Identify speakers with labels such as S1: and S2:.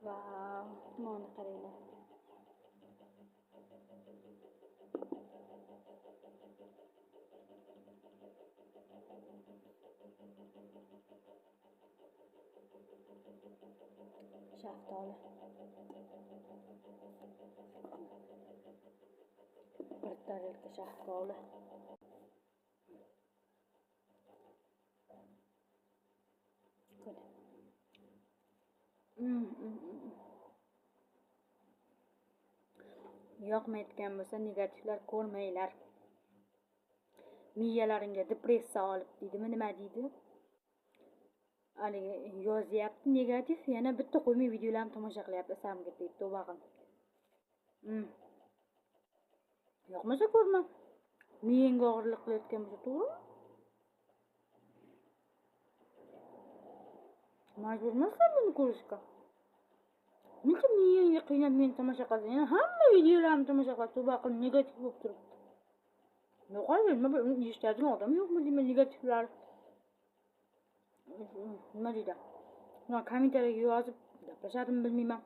S1: Vau, mana qaranglar. Shaftoli. Bir tarelka shaftoli. Yoqmayotgan bo'lsa negativlar ko'rmanglar. Miyalaringga depressiya olib deydimi, nima deydi? Haligi yozyapti negativ, yana bitta qo'ymay videolarni tomosha qilyapti, asamga deydi, tavba qil. Yoqmasa ko'rma. Miyangga og'irlik qilayotgan bo'lsa, to'g'ri? Majbur emassan buni ko'rishga. Necha miyangga qiynab meni tomosha qilsang, yana hamma videolarni tomosha qilib, tavba qil, negativ bo'lib turibdi. Yo'qoldi, nima bu eshitadigan odam yo'qmi deyman negativlar. Nima deydi? Kommentariyaga yozib gaplashadimi bilmayman.